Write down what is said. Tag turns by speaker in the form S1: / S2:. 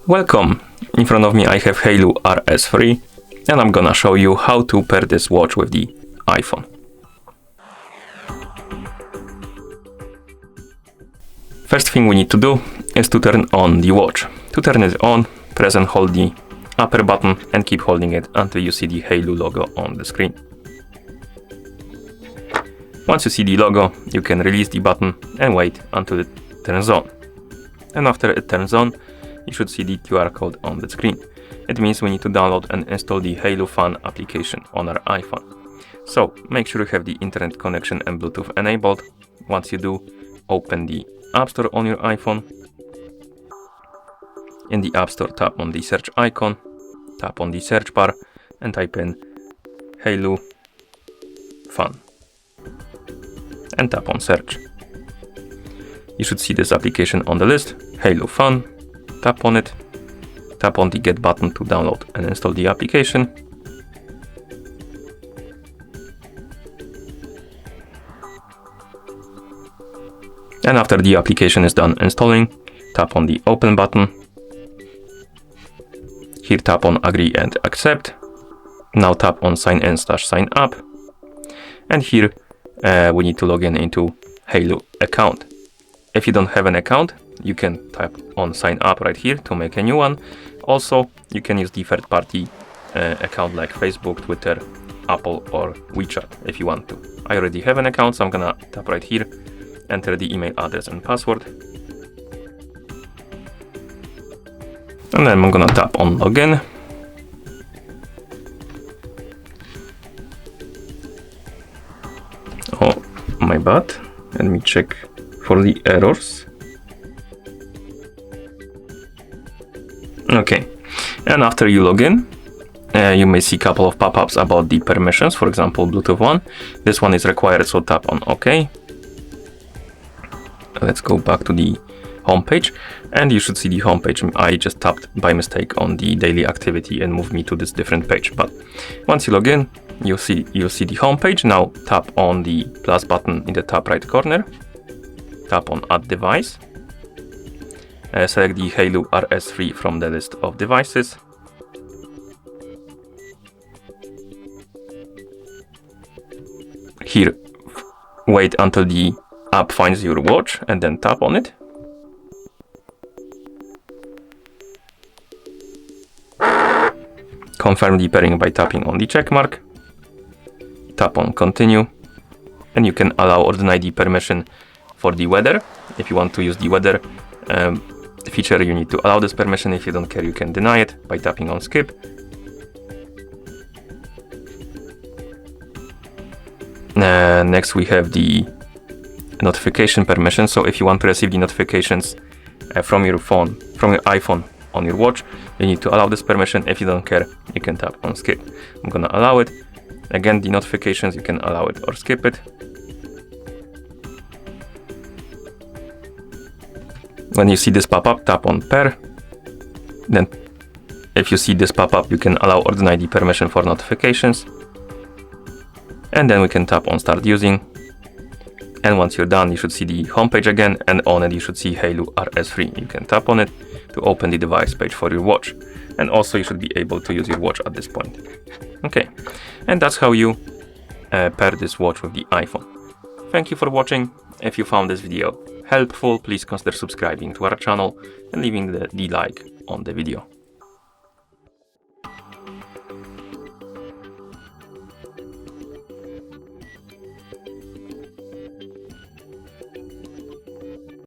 S1: Welcome! In front of me I have Haylou RS3 and I'm gonna show you how to pair this watch with the iPhone. First thing we need to do is to turn on the watch. To turn it on, press and hold the upper button and keep holding it until you see the Haylou logo on the screen. Once you see the logo, you can release the button and wait until it turns on. And after it turns on, you should see the QR code on the screen. It means we need to download and install the Haylou Fun application on our iPhone. So make sure you have the internet connection and Bluetooth enabled. Once you do, open the App Store on your iPhone. In the App Store, tap on the search icon, tap on the search bar and type in Haylou Fun and tap on search. You should see this application on the list, Haylou Fun. Tap on it, tap on the get button to download and install the application. And after the application is done installing, tap on the open button. Here tap on agree and accept. Now tap on sign in/sign up. And here we need to log in into Haylou account. If you don't have an account, you can tap on sign up right here to make a new one. Also, you can use the third-party account like Facebook, Twitter, Apple or WeChat if you want to. I already have an account, so I'm gonna tap right here, enter the email address and password. And then I'm gonna tap on login. Oh, my bad. Let me check for the errors. Okay, and after you log in, you may see a couple of pop-ups about the permissions, for example, Bluetooth 1. This one is required, so tap on OK. Let's go back to the home page, and you should see the home page. I just tapped by mistake on the daily activity and moved me to this different page. But once you log in, you'll see the home page. Now tap on the plus button in the top right corner. Tap on Add Device. Select the Haylou RS3 from the list of devices. Here, wait until the app finds your watch and then tap on it. Confirm the pairing by tapping on the check mark. Tap on Continue. And you can allow or deny the permission for the weather. If you want to use the weather feature, you need to allow this permission. If you don't care, you can deny it by tapping on skip. Next we have the notification permission. So if you want to receive the notifications from your phone, from your iPhone on your watch, you need to allow this permission. If you don't care, you can tap on skip. I'm gonna allow it. Again, the notifications, you can allow it or skip it. When you see this pop-up, tap on pair. Then if you see this pop-up, you can allow or deny the permission for notifications. And then we can tap on start using. And once you're done, you should see the home page again, and on it you should see Haylou RS3. You can tap on it to open the device page for your watch. And also you should be able to use your watch at this point. Okay, and that's how you pair this watch with the iPhone. Thank you for watching. If you found this video helpful, please consider subscribing to our channel and leaving the like on the video.